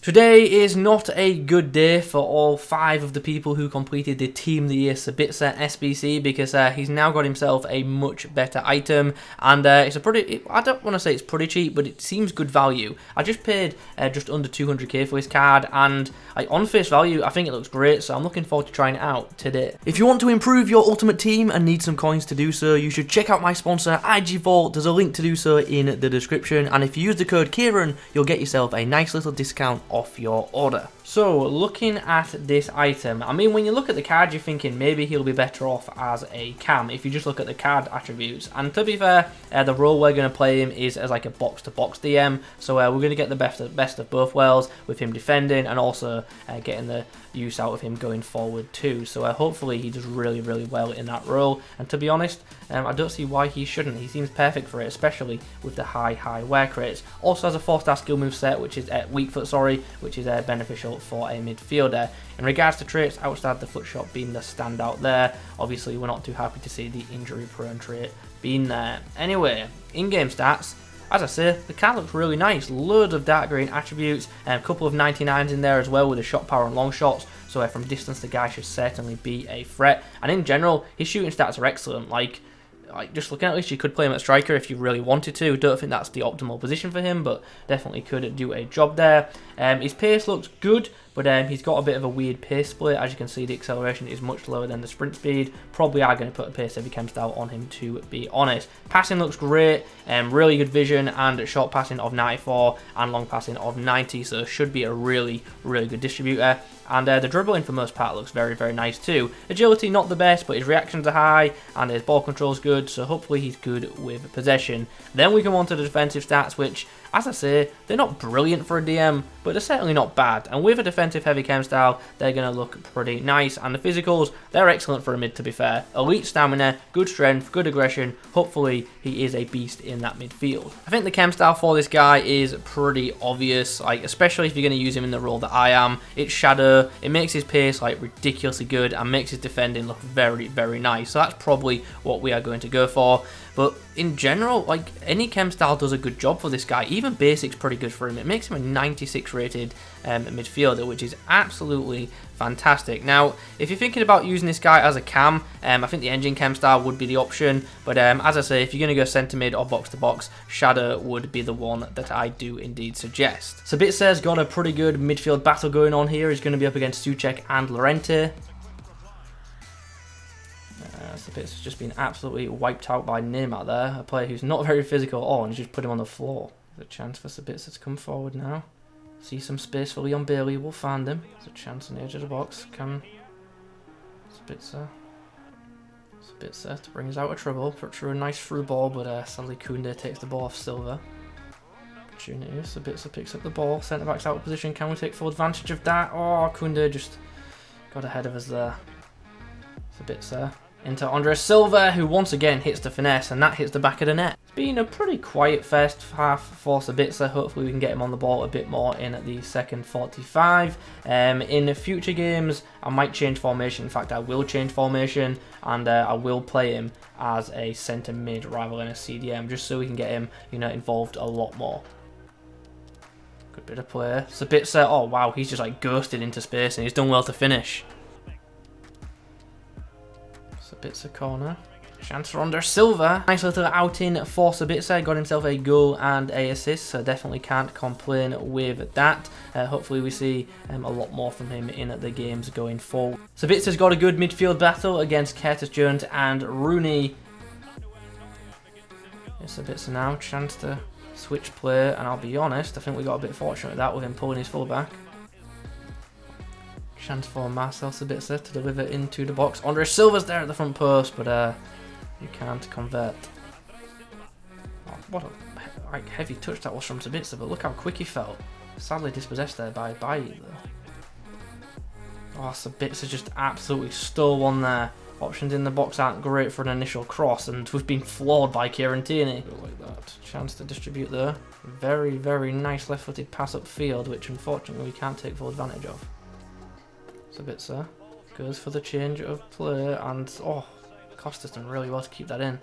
Today is not a good day for all 5 of the people who completed the Team of the Year Sabitzer SBC, because he's now got himself a much better item, and it's a pretty, I don't want to say it's pretty cheap, but it seems good value. I just paid just under 200k for his card, and on face value, I think it looks great, so I'm looking forward to trying it out today. If you want to improve your ultimate team and need some coins to do so, you should check out my sponsor, IG Vault. There's a link to do so in the description, and if you use the code Kieran, you'll get yourself a nice little discount off your order. So, looking at this item, I mean, when you look at the card, you're thinking maybe he'll be better off as a cam if you just look at the card attributes. And to be fair, the role we're going to play him is as like a box-to-box DM, so we're going to get the best of both worlds with him defending and also getting the use out of him going forward too. So hopefully he does really, really well in that role. And to be honest, I don't see why he shouldn't. He seems perfect for it, especially with the high wear crates. Also has a 4-star skill move set, which is weak foot, which is beneficial for a midfielder. In regards to traits, outside the foot shot being the standout there, obviously we're not too happy to see the injury prone trait being there. Anyway, in-game stats, as I say, the card looks really nice. Loads of dark green attributes, and a couple of 99s in there as well with the shot power and long shots. So from distance, the guy should certainly be a threat. And in general, his shooting stats are excellent. Like just looking at this, you could play him at striker if you really wanted to. Don't think that's the optimal position for him, but definitely could do a job there. His pace looks good, but he's got a bit of a weird pace split. As you can see, the acceleration is much lower than the sprint speed. Probably are going to put a pace heavy chem style on him, to be honest. Passing looks great, really good vision, and short passing of 94 and long passing of 90, so should be a really, really good distributor. And the dribbling for most part looks very, very nice too. Agility not the best, but his reactions are high and his ball control is good, so hopefully he's good with possession. Then we come on to the defensive stats, which, as I say, they're not brilliant for a DM, but they're certainly not bad. And with a defensive heavy chem style, they're going to look pretty nice. And the physicals, they're excellent for a mid, to be fair. Elite stamina, good strength, good aggression. Hopefully he is a beast in that midfield. I think the chem style for this guy is pretty obvious, especially if you're going to use him in the role that I am. It's shadow. It makes his pace ridiculously good and makes his defending look very, very nice. So that's probably what we are going to go for. But in general, any chem style does a good job for this guy. Even basic's pretty good for him. It makes him a 96 rated midfielder, which is absolutely fantastic. Now, if you're thinking about using this guy as a cam, I think the engine chem style would be the option. But as I say, if you're going to go centre mid or box to box, shadow would be the one that I do indeed suggest. Sabitzer's got a pretty good midfield battle going on here. He's going to be up against Souček and Llorente. Sabitzer's just been absolutely wiped out by Neymar there, a player who's not very physical at all, and he's just put him on the floor. There's a chance for Sabitzer to come forward now. See some space for Leon Bailey, we'll find him. There's a chance on the edge of the box. Can Sabitzer to bring us out of trouble, put through a nice through ball, but sadly Kunde takes the ball off Silva. Opportunity, Sabitzer picks up the ball, centre back's out of position, can we take full advantage of that? Oh, Kunde just got ahead of us there. Sabitzer into Andres Silva, who once again hits the finesse, and that hits the back of the net. It's been a pretty quiet first half for Sabitzer. Hopefully we can get him on the ball a bit more in the second 45. In future games, I might change formation. In fact, I will change formation, and I will play him as a centre mid rather than a CDM, just so we can get him, involved a lot more. Good bit of play. Sabitzer, oh wow, he's just ghosted into space, and he's done well to finish. Sabitzer corner. Chance for Andres Silva. Nice little outing for Sabitzer. Got himself a goal and a assist, so definitely can't complain with that. Hopefully we see a lot more from him in the games going forward. Sabitzer's got a good midfield battle against Curtis Jones and Rooney. It's Sabitzer now. Chance to switch play, and I'll be honest, I think we got a bit fortunate with that, with him pulling his fullback. Chance for Marcel Sabitzer to deliver into the box. Andres Silva's there at the front post, but you can't convert. Oh, what a heavy touch that was from Sabitzer, but look how quick he felt. Sadly dispossessed there by Bayi though. Oh, Sabitzer just absolutely stole one there. Options in the box aren't great for an initial cross, and we've been floored by Kieran Tierney. Like that. Chance to distribute there. Very, very nice left-footed pass upfield, which unfortunately we can't take full advantage of. Sabitzer goes for the change of play, and oh, Costa's done really well to keep that in.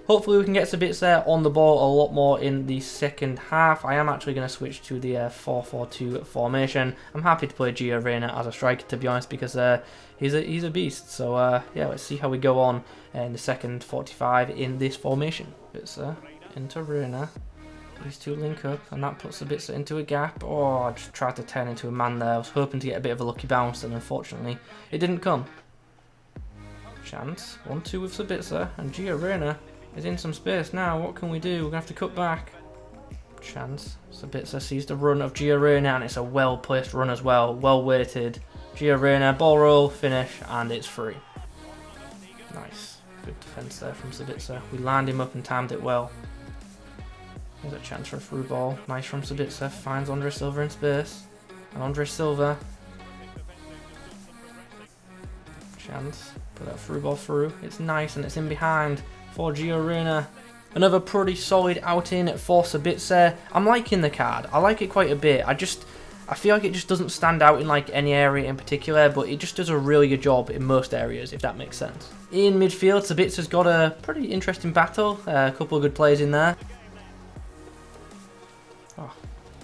hopefully we can get Sabitzer on the ball a lot more in the second half. I am actually going to switch to the 4-4-2 formation. I'm happy to play Gio Reyna as a striker, to be honest, because he's a beast. So yeah, let's see how we go on in the second 45 in this formation. Sabitzer into Reyna. These two link up, and that puts Sabitzer into a gap. Oh, I just tried to turn into a man there. I was hoping to get a bit of a lucky bounce, and unfortunately, it didn't come. Chance. 1-2 with Sabitzer, and Gio Reyna is in some space now. What can we do? We're going to have to cut back. Chance. Sabitzer sees the run of Gio Reyna, and it's a well-placed run as well. Well-weighted. Gio Reyna, ball roll, finish, and it's free. Nice. Good defence there from Sabitzer. We lined him up and timed it well. There's a chance for a through ball. Nice from Sabitzer. Finds Andre Silva in space. And Andre Silva. Chance. Put that through ball through. It's nice and it's in behind for Gio Reyna. Another pretty solid outing for Sabitzer. I'm liking the card. I like it quite a bit. I feel like it just doesn't stand out in like any area in particular, but it just does a really good job in most areas, if that makes sense. In midfield, Sabitzer's got a pretty interesting battle. A couple of good players in there. Oh,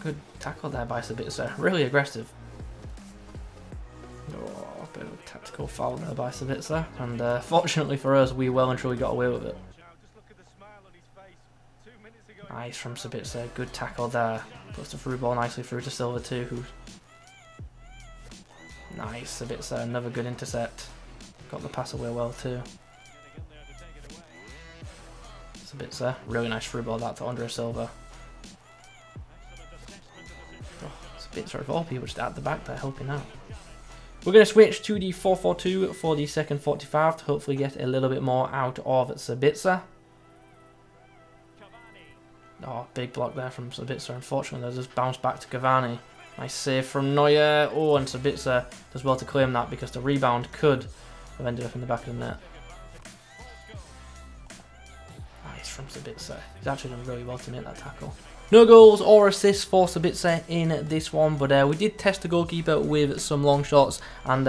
good tackle there by Sabitzer. Really aggressive. Oh, a bit of a tactical foul there by Sabitzer. And fortunately for us, we well and truly got away with it. Nice from Sabitzer. Good tackle there. Puts the through ball nicely through to Silva too. Who's nice. Sabitzer. Another good intercept. Got the pass away well too. Sabitzer. Really nice through ball that to Andre Silva. Sabitzer of all people just at the back there helping out. We're going to switch to the 4-4-2 for the second 45 to hopefully get a little bit more out of Sabitzer. Oh, big block there from Sabitzer. Unfortunately, they just bounced back to Cavani. Nice save from Neuer. Oh, and Sabitzer does well to claim that because the rebound could have ended up in the back of the net. Nice from Sabitzer. He's actually done really well to make that tackle. No goals or assists for Sabitzer in this one, but we did test the goalkeeper with some long shots, and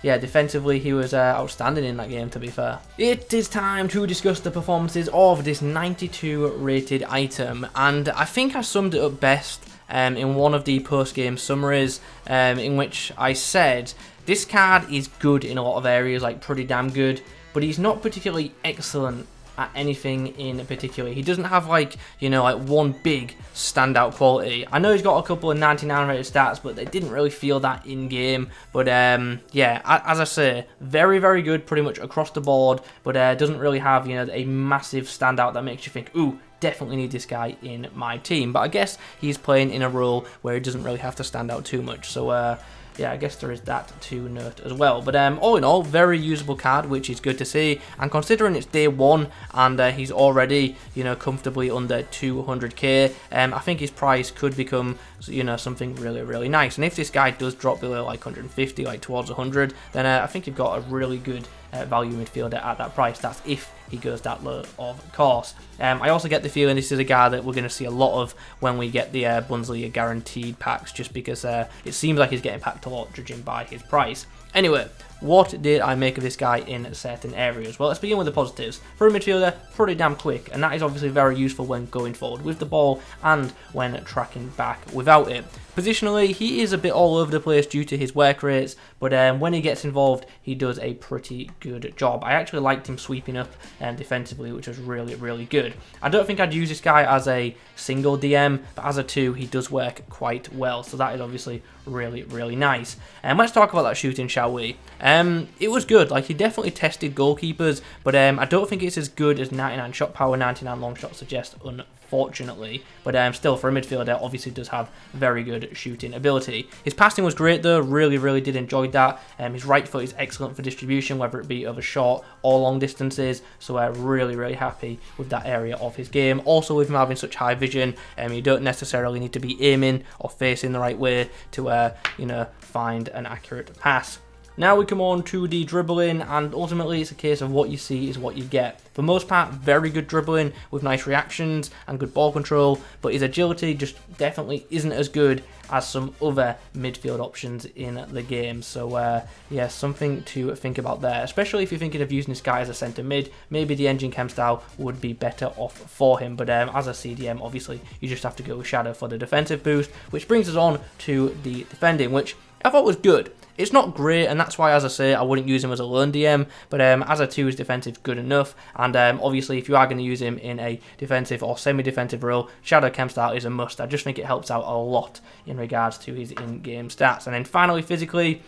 yeah, defensively he was outstanding in that game, to be fair. It is time to discuss the performances of this 92 rated item, and I think I summed it up best in one of the post-game summaries, in which I said this card is good in a lot of areas, like pretty damn good, but he's not particularly excellent at anything in particular. He doesn't have like, you know, like one big standout quality. I know he's got a couple of 99 rated stats, but they didn't really feel that in game. But yeah, as I say, very, very good pretty much across the board, but doesn't really have, you know, a massive standout that makes you think, ooh, definitely need this guy in my team. But I guess he's playing in a role where he doesn't really have to stand out too much. So yeah, I guess there is that to note as well. But all in all, very usable card, which is good to see. And considering it's day one and he's already, you know, comfortably under 200k, I think his price could become, you know, something really, really nice. And if this guy does drop below like 150, like towards 100, then I think you've got a really good value midfielder at that price. That's if he goes that low, of course. I also get the feeling this is a guy that we're going to see a lot of when we get the Bundesliga guaranteed packs, just because it seems like he's getting packed a lot, judging by his price. Anyway, what did I make of this guy in certain areas? Well, let's begin with the positives. For a midfielder, pretty damn quick, and that is obviously very useful when going forward with the ball and when tracking back without it. Positionally, he is a bit all over the place due to his work rates, but when he gets involved, he does a pretty good job. I actually liked him sweeping up defensively, which was really, really good. I don't think I'd use this guy as a single DM, but as a two, he does work quite well, so that is obviously really, really nice. And let's talk about that shooting, shall we? It was good. Like, he definitely tested goalkeepers, but I don't think it's as good as 99 shot power, 99 long shot suggest, unfortunately. But still, for a midfielder, obviously does have very good shooting ability. His passing was great though, really, really did enjoy that. His right foot is excellent for distribution, whether it be over short or long distances, so really, really happy with that area of his game. Also, with him having such high vision, you don't necessarily need to be aiming or facing the right way to, you know, find an accurate pass. Now we come on to the dribbling, and ultimately it's a case of what you see is what you get. For the most part, very good dribbling with nice reactions and good ball control, but his agility just definitely isn't as good as some other midfield options in the game. So yeah, something to think about there, especially if you're thinking of using this guy as a centre mid. Maybe the engine chem style would be better off for him, but as a CDM, obviously you just have to go with Shadow for the defensive boost, which brings us on to the defending, which I thought was good. It's not great, and that's why, as I say, I wouldn't use him as a lone DM, but as a 2, his defensive good enough, and obviously if you are going to use him in a defensive or semi-defensive role, Shadow Chem style is a must. I just think it helps out a lot in regards to his in-game stats. And then finally, physically,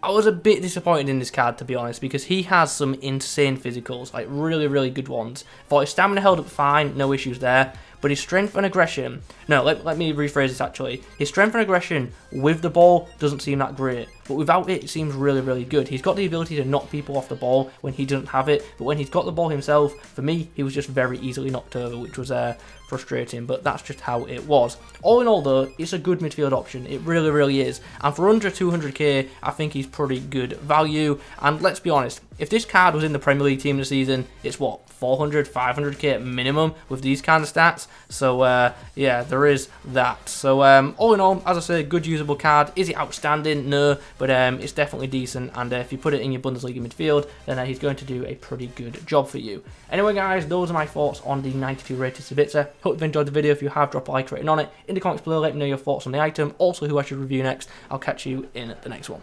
I was a bit disappointed in this card, to be honest, because he has some insane physicals, like really, really good ones. Thought his stamina held up fine, no issues there, but his strength and aggression, no, let me rephrase this actually. His strength and aggression with the ball doesn't seem that great, but without it, it seems really, really good. He's got the ability to knock people off the ball when he doesn't have it, but when he's got the ball himself, for me, he was just very easily knocked over, which was frustrating, but that's just how it was. All in all though, it's a good midfield option, it really, really is, and for under 200k, I think he's pretty good value. And let's be honest, if this card was in the Premier League team this season, it's what, 400, 500k minimum with these kind of stats. So yeah, there is that. So all in all, as I say, good usable card. Is it outstanding? No, but it's definitely decent, and if you put it in your Bundesliga midfield, then he's going to do a pretty good job for you. Anyway guys, those are my thoughts on the 92 rated Sabitzer. Hope you've enjoyed the video. If you have, drop a like rating on it. In the comments below, let me know your thoughts on the item, also who I should review next. I'll catch you in the next one.